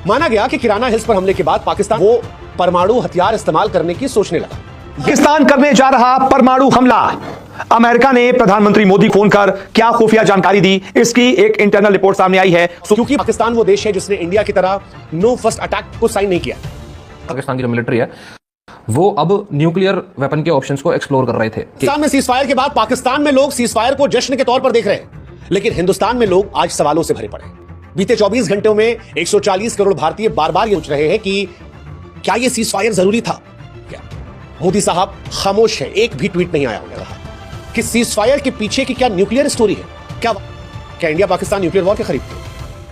माना गया कि किराना हिल्स पर हमले के बाद पाकिस्तान वो परमाणु हथियार इस्तेमाल करने की सोचने लगा। पाकिस्तान करने जा रहा परमाणु हमला। अमेरिका ने प्रधानमंत्री मोदी फोन कर क्या खुफिया जानकारी दी, इसकी एक इंटरनल रिपोर्ट सामने आई है। क्योंकि पाकिस्तान वो देश है जिसने इंडिया की तरह नो फर्स्ट अटैक को साइन नहीं किया। पाकिस्तान की जो मिलिट्री है वो अब न्यूक्लियर वेपन के ऑप्शंस को एक्सप्लोर कर रहे थे। पाकिस्तान में सीज फायर के बाद पाकिस्तान में लोग सीज फायर को जश्न के तौर पर देख रहे हैं, लेकिन हिंदुस्तान में लोग आज सवालों से भरे पड़े। बीते 24 घंटों में 140 करोड़ भारतीय बार बार ये पूछ रहे हैं कि क्या ये सीज फायर जरूरी था? क्या मोदी साहब खामोश है, एक भी ट्वीट नहीं आया उन्होंने कहा कि सीज फायर के पीछे की क्या न्यूक्लियर स्टोरी है? क्या इंडिया पाकिस्तान न्यूक्लियर वॉर के करीब थे?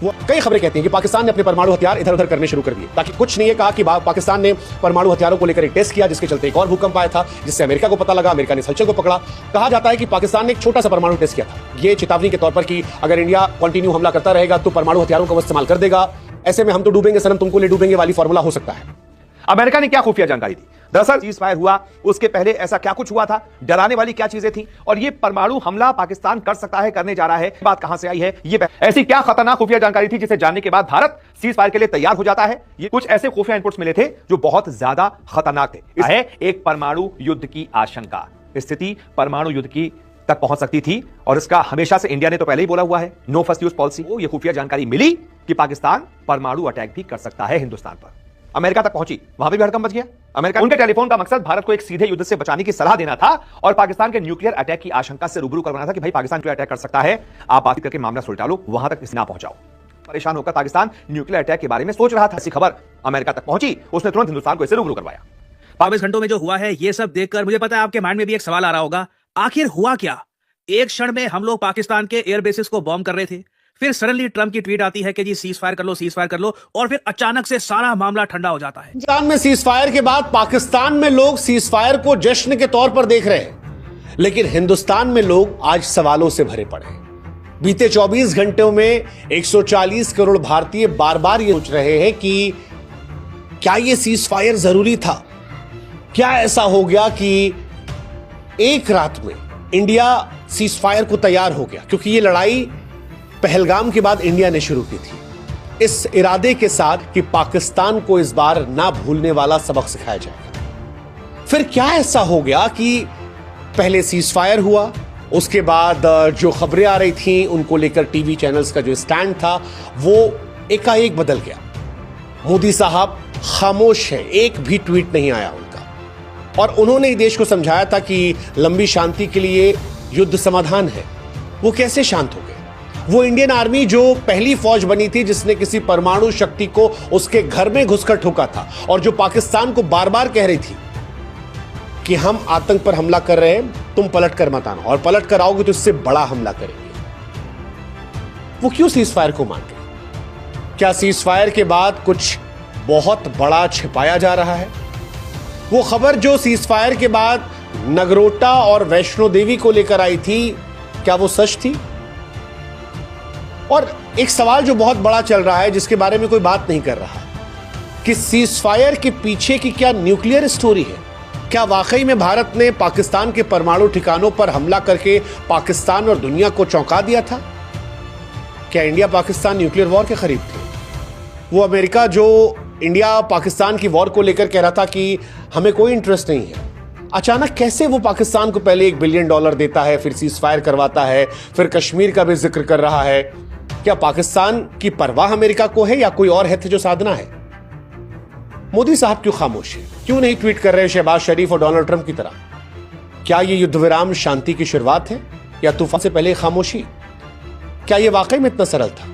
वो कई खबरें कहती हैं कि पाकिस्तान ने अपने परमाणु हथियार इधर उधर करने शुरू कर दिए, ताकि कुछ नहीं है कहा कि पाकिस्तान ने परमाणु हथियारों को लेकर एक टेस्ट किया, जिसके चलते एक और भूकंप आया था, जिससे अमेरिका को पता लगा, अमेरिका ने हलचल को पकड़ा। कहा जाता है कि पाकिस्तान ने एक छोटा सा परमाणु टेस्ट किया था, ये चेतावनी के तौर पर कि अगर इंडिया कंटिन्यू हमला करता रहेगा तो परमाणु हथियारों का वो इस्तेमाल कर देगा, ऐसे में हम तो डूबेंगे सनम तुमको ले डूबेंगे वाली फॉर्मूला हो सकता है। अमेरिका ने क्या खुफिया जानकारी दी? दरअसल सीज फायर हुआ उसके पहले ऐसा क्या कुछ हुआ था, डराने वाली क्या चीजें थी, और ये परमाणु हमला पाकिस्तान कर सकता है, करने जा रहा है, बात कहां से आई है, ये ऐसी क्या खतरनाक खुफिया जानकारी थी जिसे जानने के बाद भारत सीज फायर के लिए तैयार हो जाता है? ये कुछ ऐसे खुफिया इनपुट्स मिले थे जो बहुत ज्यादा खतरनाक थे। एक परमाणु युद्ध की आशंका, स्थिति परमाणु युद्ध की तक पहुंच सकती थी, और इसका हमेशा से इंडिया ने तो पहले ही बोला हुआ है, नो फर्स्ट यूज पॉलिसी। ये खुफिया जानकारी मिली कि पाकिस्तान परमाणु अटैक भी कर सकता है हिंदुस्तान पर। अमेरिका तक पहुंची, वहां भी हड़कंप मच गया। अमेरिका उनके टेलीफोन का मकसद भारत को एक सीधे युद्ध से बचाने की सलाह देना था और पाकिस्तान के न्यूक्लियर अटैक की आशंका से रूबरू करवाना था कि भाई पाकिस्तान न्यूक्लियर अटैक कर सकता है, आप बात करके मामला सुलझा लो, वहां तक ना पहुंचाओ। परेशान होकर पाकिस्तान न्यूक्लियर अटैक के बारे में सोच रहा था, ऐसी खबर अमेरिका तक पहुंची, उसने तुरंत हिंदुस्तान को इससे रूबरू करवाया। 22 घंटों में जो हुआ है ये सब देखकर मुझे पता है आपके माइंड में भी एक सवाल आ रहा होगा, आखिर हुआ क्या? एक क्षण में हम लोग पाकिस्तान के एयर बेसिस को बॉम्ब कर रहे थे, फिर सडनली ट्रंप की ट्वीट आती है कि जी सीज फायर कर लो, और फिर अचानक से सारा मामला ठंडा हो जाता है। पाकिस्तान में सीज फायर के बाद पाकिस्तान में लोग सीज फायर को जश्न के तौर पर देख रहे हैं, लेकिन हिंदुस्तान में लोग आज सवालों से भरे पड़े हैं। बीते 24 घंटों में 140 करोड़ भारतीय बार बार ये पूछ रहे हैं कि क्या ये सीज फायर जरूरी था? क्या ऐसा हो गया कि एक रात में इंडिया सीज फायर को तैयार हो गया? क्योंकि ये लड़ाई पहलगाम के बाद इंडिया ने शुरू की थी, इस इरादे के साथ कि पाकिस्तान को इस बार ना भूलने वाला सबक सिखाया जाएगा। फिर क्या ऐसा हो गया कि पहले सीज फायर हुआ, उसके बाद जो खबरें आ रही थी उनको लेकर टीवी चैनल्स का जो स्टैंड था वो एकाएक बदल गया। मोदी साहब खामोश है, एक भी ट्वीट नहीं आया उनका, और उन्होंने देश को समझाया था कि लंबी शांति के लिए युद्ध समाधान है। वो कैसे शांत हो गए? वो इंडियन आर्मी जो पहली फौज बनी थी जिसने किसी परमाणु शक्ति को उसके घर में घुसकर ठोका था, और जो पाकिस्तान को बार बार कह रही थी कि हम आतंक पर हमला कर रहे हैं, तुम पलट कर मत आना, और पलट कर आओगे तो इससे बड़ा हमला करेंगे। वो क्यों सीज फायर को मान गए? क्या सीज फायर के बाद कुछ बहुत बड़ा छिपाया जा रहा है? वो खबर जो सीज फायर के बाद नगरोटा और वैष्णो देवी को लेकर आई थी, क्या वो सच थी? और एक सवाल जो बहुत बड़ा चल रहा है, जिसके बारे में कोई बात नहीं कर रहा, कि सीज फायर के पीछे की क्या न्यूक्लियर स्टोरी है? क्या वाकई में भारत ने पाकिस्तान के परमाणु ठिकानों पर हमला करके पाकिस्तान और दुनिया को चौंका दिया था? क्या इंडिया पाकिस्तान न्यूक्लियर वॉर के करीब थे? वो अमेरिका जो इंडिया पाकिस्तान की वॉर को लेकर कह रहा था कि हमें कोई इंटरेस्ट नहीं है, अचानक कैसे वो पाकिस्तान को पहले $1 बिलियन देता है, फिर सीज फायर करवाता है, फिर कश्मीर का भी जिक्र कर रहा है? क्या पाकिस्तान की परवाह अमेरिका को है या कोई और हित जो साधना है? मोदी साहब क्यों खामोश है? क्यों नहीं ट्वीट कर रहे शहबाज शरीफ और डोनाल्ड ट्रंप की तरह? क्या ये युद्ध विराम शांति की शुरुआत है या तूफान से पहले खामोशी? क्या ये वाकई में इतना सरल था?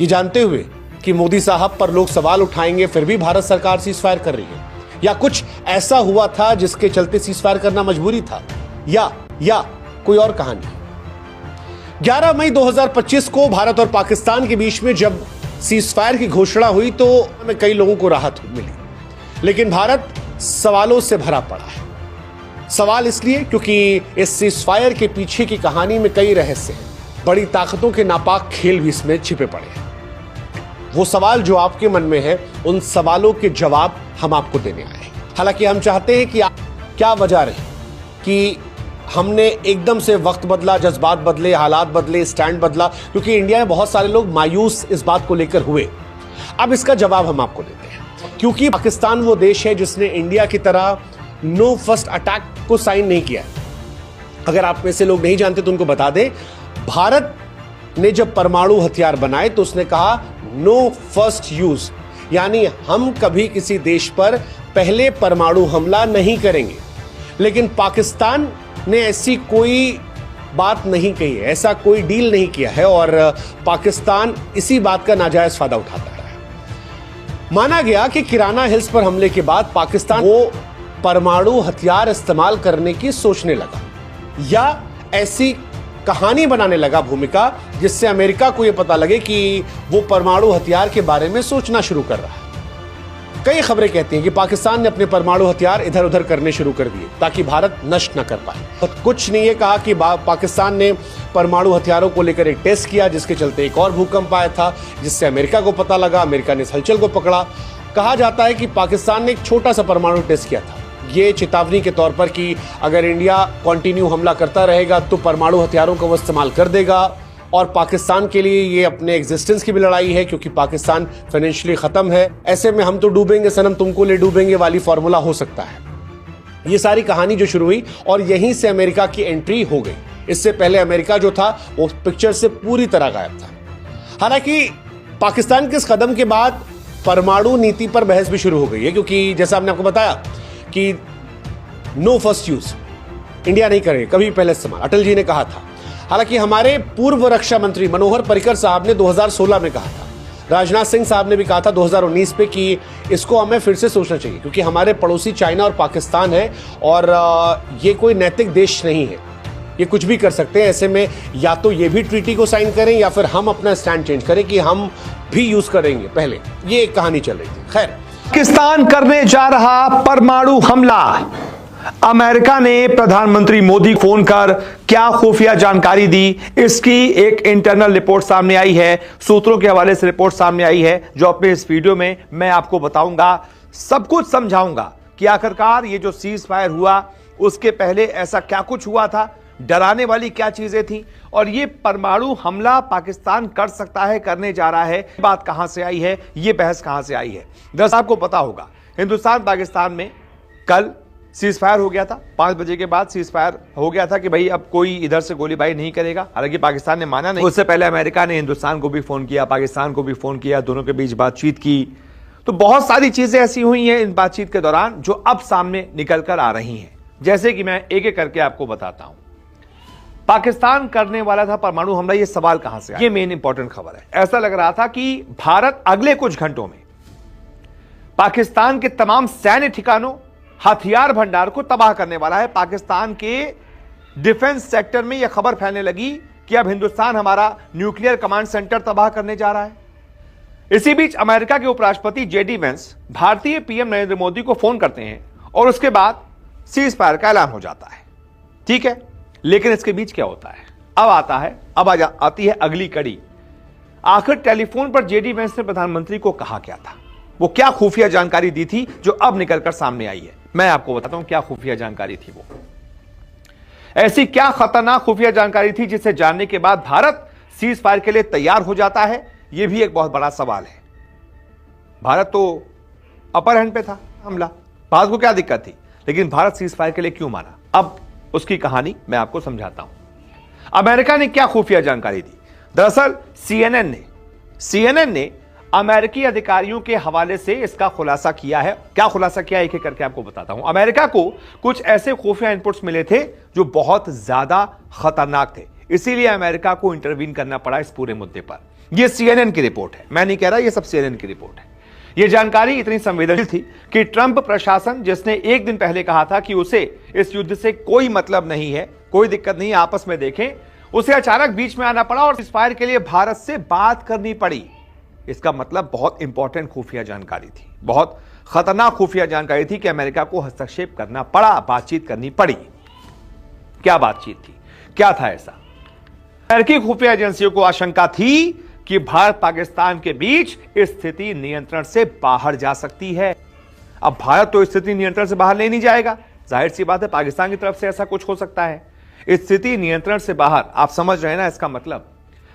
ये जानते हुए कि मोदी साहब पर लोग सवाल उठाएंगे, फिर भी भारत सरकार सीज फायर कर रही है, या कुछ ऐसा हुआ था जिसके चलते सीज फायर करना मजबूरी था, या कोई और कहानी? 11 मई 2025 को भारत और पाकिस्तान के बीच में जब सीज फायर की घोषणा हुई तो हमें कई लोगों को राहत मिली, लेकिन भारत सवालों से भरा पड़ा है। सवाल इसलिए क्योंकि इस सीज फायर के पीछे की कहानी में कई रहस्य हैं, बड़ी ताकतों के नापाक खेल भी इसमें छिपे पड़े हैं। वो सवाल जो आपके मन में है, उन सवालों के जवाब हम आपको देने आए हैं। हालांकि हम चाहते हैं कि क्या वजह रही कि हमने एकदम से वक्त बदला, जज्बात बदले, हालात बदले, स्टैंड बदला, क्योंकि इंडिया में बहुत सारे लोग मायूस इस बात को लेकर हुए अब इसका जवाब हम आपको देते हैं, क्योंकि पाकिस्तान वो देश है जिसने इंडिया की तरह नो फर्स्ट अटैक को साइन नहीं किया है। अगर आप में से लोग नहीं जानते तो उनको बता दें, भारत ने जब परमाणु हथियार बनाए तो उसने कहा नो फर्स्ट यूज, यानी हम कभी किसी देश पर पहले परमाणु हमला नहीं करेंगे। लेकिन पाकिस्तान ने ऐसी कोई बात नहीं कही है, ऐसा कोई डील नहीं किया है और पाकिस्तान इसी बात का नाजायज फायदा उठाता है। माना गया कि किराना हिल्स पर हमले के बाद पाकिस्तान वो परमाणु हथियार इस्तेमाल करने की सोचने लगा या ऐसी कहानी बनाने लगा भूमिका, जिससे अमेरिका को यह पता लगे कि वो परमाणु हथियार के बारे में सोचना शुरू कर रहा है। कई खबरें कहती हैं कि पाकिस्तान ने अपने परमाणु हथियार इधर उधर करने शुरू कर दिए ताकि भारत नष्ट न कर पाए। तो कुछ नहीं, ये कहा कि पाकिस्तान ने परमाणु हथियारों को लेकर एक टेस्ट किया, जिसके चलते एक और भूकंप आया था, जिससे अमेरिका को पता लगा। अमेरिका ने इस हलचल को पकड़ा। कहा जाता है कि पाकिस्तान ने एक छोटा सा परमाणु टेस्ट किया था, ये चेतावनी के तौर पर कि अगर इंडिया कंटिन्यू हमला करता रहेगा तो परमाणु हथियारों का वो इस्तेमाल कर देगा। और पाकिस्तान के लिए ये अपने एग्जिस्टेंस की भी लड़ाई है, क्योंकि पाकिस्तान फाइनेंशियली खत्म है। ऐसे में हम तो डूबेंगे सनम तुमको ले डूबेंगे वाली फॉर्मूला हो सकता है। ये सारी कहानी जो शुरू हुई और यहीं से अमेरिका की एंट्री हो गई। इससे पहले अमेरिका जो था वो पिक्चर से पूरी तरह गायब था। हालांकि पाकिस्तान के इस कदम के बाद परमाणु नीति पर बहस भी शुरू हो गई है, क्योंकि जैसा हमने आपको बताया कि नो फर्स्ट यूज इंडिया नहीं करेगा कभी पहले इस्तेमाल, अटल जी ने कहा था। हालांकि हमारे पूर्व रक्षा मंत्री मनोहर पर्रिकर साहब ने 2016 में कहा था, राजनाथ सिंह साहब ने भी कहा था 2019 पे कि इसको हमें फिर से सोचना चाहिए, क्योंकि हमारे पड़ोसी चाइना और पाकिस्तान है और ये कोई नैतिक देश नहीं है, ये कुछ भी कर सकते हैं। ऐसे में या तो ये भी ट्रीटी को साइन करें या फिर हम अपना स्टैंड चेंज करें कि हम भी यूज करेंगे पहले। ये एक कहानी चल रही थी। खैर, पाकिस्तान करने जा रहा परमाणु हमला, अमेरिका ने प्रधानमंत्री मोदी को फोन कर क्या खुफिया जानकारी दी, इसकी एक इंटरनल रिपोर्ट सामने आई है, सूत्रों के हवाले से रिपोर्ट सामने आई है, जो अपने इस वीडियो में मैं आपको बताऊंगा, सब कुछ समझाऊंगा कि आखिरकार ये जो सीज फायर हुआ उसके पहले ऐसा क्या कुछ हुआ था, डराने वाली क्या चीजें थी, और ये परमाणु हमला पाकिस्तान कर सकता है, करने जा रहा है, बात कहां से आई है, ये बहस कहां से आई है। दरअसल आपको पता होगा हिंदुस्तान पाकिस्तान में कल सीज फायर हो गया था, 5 बजे के बाद सीज फायर हो गया था कि भाई अब कोई इधर से गोलीबारी नहीं करेगा। हालांकि पाकिस्तान ने माना नहीं। उससे पहले अमेरिका ने हिंदुस्तान को भी फोन किया, पाकिस्तान को भी फोन किया, दोनों के बीच बातचीत की। तो बहुत सारी चीजें ऐसी हुई हैं इन बातचीत के दौरान जो अब सामने निकल कर आ रही हैं, जैसे कि मैं एक एक करके आपको बताता हूं। पाकिस्तान करने वाला था परमाणु हमला, यह सवाल कहां से आया? ये मेन इंपॉर्टेंट खबर है। ऐसा लग रहा था कि भारत अगले कुछ घंटों में पाकिस्तान के तमाम सैन्य ठिकानों, हथियार भंडार को तबाह करने वाला है। पाकिस्तान के डिफेंस सेक्टर में यह खबर फैलने लगी कि अब हिंदुस्तान हमारा न्यूक्लियर कमांड सेंटर तबाह करने जा रहा है। इसी बीच अमेरिका के उपराष्ट्रपति जेडी वेंस भारतीय पीएम नरेंद्र मोदी को फोन करते हैं और उसके बाद सीज फायर का ऐलान हो जाता है। ठीक है, लेकिन इसके बीच क्या होता है? अब आती है अगली कड़ी। आखिर टेलीफोन पर जेडी वेंस ने प्रधानमंत्री को कहा क्या था, वो क्या खुफिया जानकारी दी थी जो अब निकलकर सामने आई है? मैं आपको बताता हूं क्या खुफिया जानकारी थी वो। ऐसी क्या खतरनाक खुफिया जानकारी थी जिसे जानने के बाद भारत सीज फायर के लिए तैयार हो जाता है? यह भी एक बहुत बड़ा सवाल है। भारत तो अपर हैंड पे था हमला, भारत को क्या दिक्कत थी, लेकिन भारत सीज फायर के लिए क्यों माना? अब उसकी कहानी मैं आपको समझाता हूं। अमेरिका ने क्या खुफिया जानकारी दी? दरअसल सीएनएन ने अमेरिकी अधिकारियों के हवाले से इसका खुलासा किया है। क्या खुलासा किया, एक एक करके आपको बताता हूं। अमेरिका को कुछ ऐसे खुफिया इनपुट्स मिले थे जो बहुत ज्यादा खतरनाक थे, इसीलिए अमेरिका को इंटरवीन करना पड़ा इस पूरे मुद्दे पर। यह सीएनएन की रिपोर्ट है, मैं नहीं कह रहा, यह सब सीएनएन की रिपोर्ट है। यह जानकारी इतनी संवेदनशील थी कि ट्रंप प्रशासन, जिसने एक दिन पहले कहा था कि उसे इस युद्ध से कोई मतलब नहीं है, कोई दिक्कत नहीं, आपस में देखें, उसे अचानक बीच में आना पड़ा और सीज फायर के लिए भारत से बात करनी पड़ी। इसका मतलब बहुत इंपॉर्टेंट खुफिया जानकारी थी, बहुत खतरनाक खुफिया जानकारी थी कि अमेरिका को हस्तक्षेप करना पड़ा, बातचीत करनी पड़ी। क्या बातचीत थी, क्या था ऐसा? अमेरिकी खुफिया एजेंसियों को आशंका थी कि भारत पाकिस्तान के बीच स्थिति नियंत्रण से बाहर जा सकती है। अब भारत तो स्थिति नियंत्रण से बाहर ले नहीं जाएगा, जाहिर सी बात है पाकिस्तान की तरफ से ऐसा कुछ हो सकता है। स्थिति नियंत्रण से बाहर, आप समझ रहे हैं ना इसका मतलब?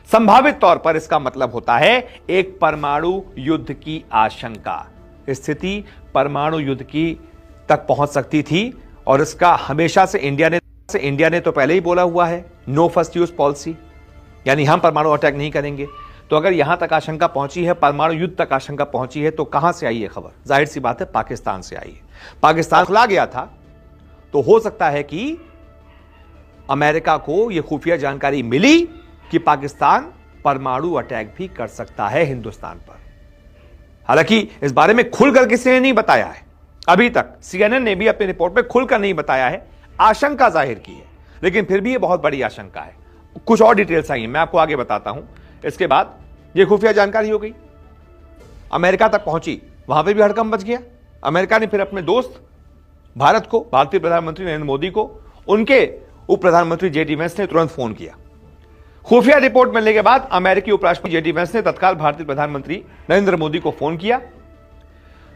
संभावित तौर पर इसका मतलब होता है एक परमाणु युद्ध की आशंका। स्थिति परमाणु युद्ध की तक पहुंच सकती थी और इसका हमेशा से इंडिया ने तो पहले ही बोला हुआ है, नो फर्स्ट यूज पॉलिसी, यानी हम परमाणु अटैक नहीं करेंगे। तो अगर यहां तक आशंका पहुंची है, परमाणु युद्ध तक आशंका पहुंची है, तो कहां से आई है खबर? जाहिर सी बात है पाकिस्तान से आई है। पाकिस्तान खिला गया था तो हो सकता है कि अमेरिका को यह खुफिया जानकारी मिली कि पाकिस्तान परमाणु अटैक भी कर सकता है हिंदुस्तान पर। हालांकि इस बारे में खुलकर किसी ने नहीं बताया है, अभी तक CNN ने भी अपनी रिपोर्ट में खुलकर नहीं बताया है, आशंका जाहिर की है, लेकिन फिर भी यह बहुत बड़ी आशंका है। कुछ और डिटेल्स आई हैं, मैं आपको आगे बताता हूं। इसके बाद यह खुफिया जानकारी हो गई, अमेरिका तक पहुंची, वहां पर भी हड़कंप मच गया। अमेरिका ने फिर अपने दोस्त भारत को, भारतीय प्रधानमंत्री नरेंद्र मोदी को, उनके उप प्रधानमंत्री JD वैंस ने तुरंत फोन किया। खुफिया रिपोर्ट मिलने के बाद अमेरिकी उपराष्ट्रपति JD वैंस ने तत्काल भारतीय प्रधानमंत्री नरेंद्र मोदी को फोन किया।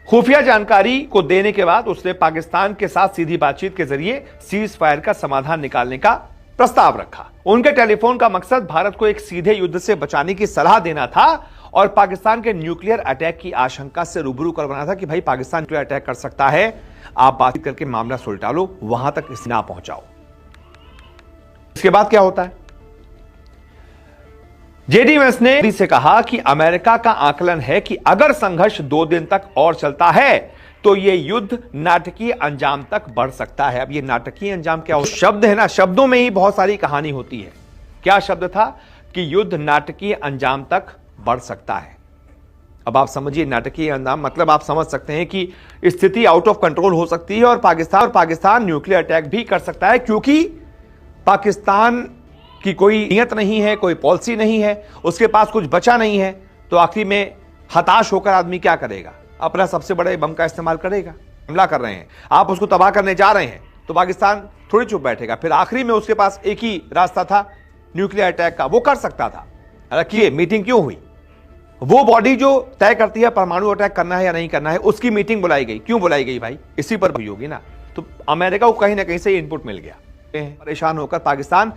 खुफिया जानकारी को देने के बाद उसने पाकिस्तान के साथ सीधी बातचीत के जरिए सीज फायर का समाधान निकालने का प्रस्ताव रखा। उनके टेलीफोन का मकसद भारत को एक सीधे युद्ध से बचाने की सलाह देना था और पाकिस्तान के न्यूक्लियर अटैक की आशंका से रूबरू करवाना था कि भाई पाकिस्तान न्यूक्लियर अटैक कर सकता है, आप बातचीत करके मामला सुलझा लो, वहां तक इसे ना पहुंचाओ। इसके बाद क्या होता है? JD वैंस ने से कहा कि अमेरिका का आकलन है कि अगर संघर्ष 2 दिन तक और चलता है तो यह युद्ध नाटकीय अंजाम तक बढ़ सकता है। अब यह नाटकीय अंजाम क्या होता है? शब्द है ना, शब्दों में ही बहुत सारी कहानी होती है। क्या शब्द था? कि युद्ध नाटकीय अंजाम तक बढ़ सकता है। अब आप समझिए नाटकीय अंजाम मतलब आप समझ सकते हैं कि स्थिति आउट ऑफ कंट्रोल हो सकती है और पाकिस्तान न्यूक्लियर अटैक भी कर सकता है, क्योंकि पाकिस्तान की कोई नीयत नहीं है, कोई पॉलिसी नहीं है, उसके पास कुछ बचा नहीं है। तो आखिर में हताश होकर आदमी क्या करेगा? अपना सबसे बड़े बम का इस्तेमाल करेगा। हमला कर रहे हैं, आप उसको तबाह करने जा रहे हैं, तो पाकिस्तान थोड़ी चुप बैठेगा। फिर आखिरी में उसके पास एक ही रास्ता था न्यूक्लियर अटैक का, वो कर सकता था। हालांकि मीटिंग क्यों हुई? वो बॉडी जो तय करती है परमाणु अटैक करना है या नहीं करना है, उसकी मीटिंग बुलाई गई। क्यों बुलाई गई भाई? इसी पर हुई होगी ना। तो अमेरिका को कहीं ना कहीं से इनपुट मिल गया। परेशान होकर पाकिस्तान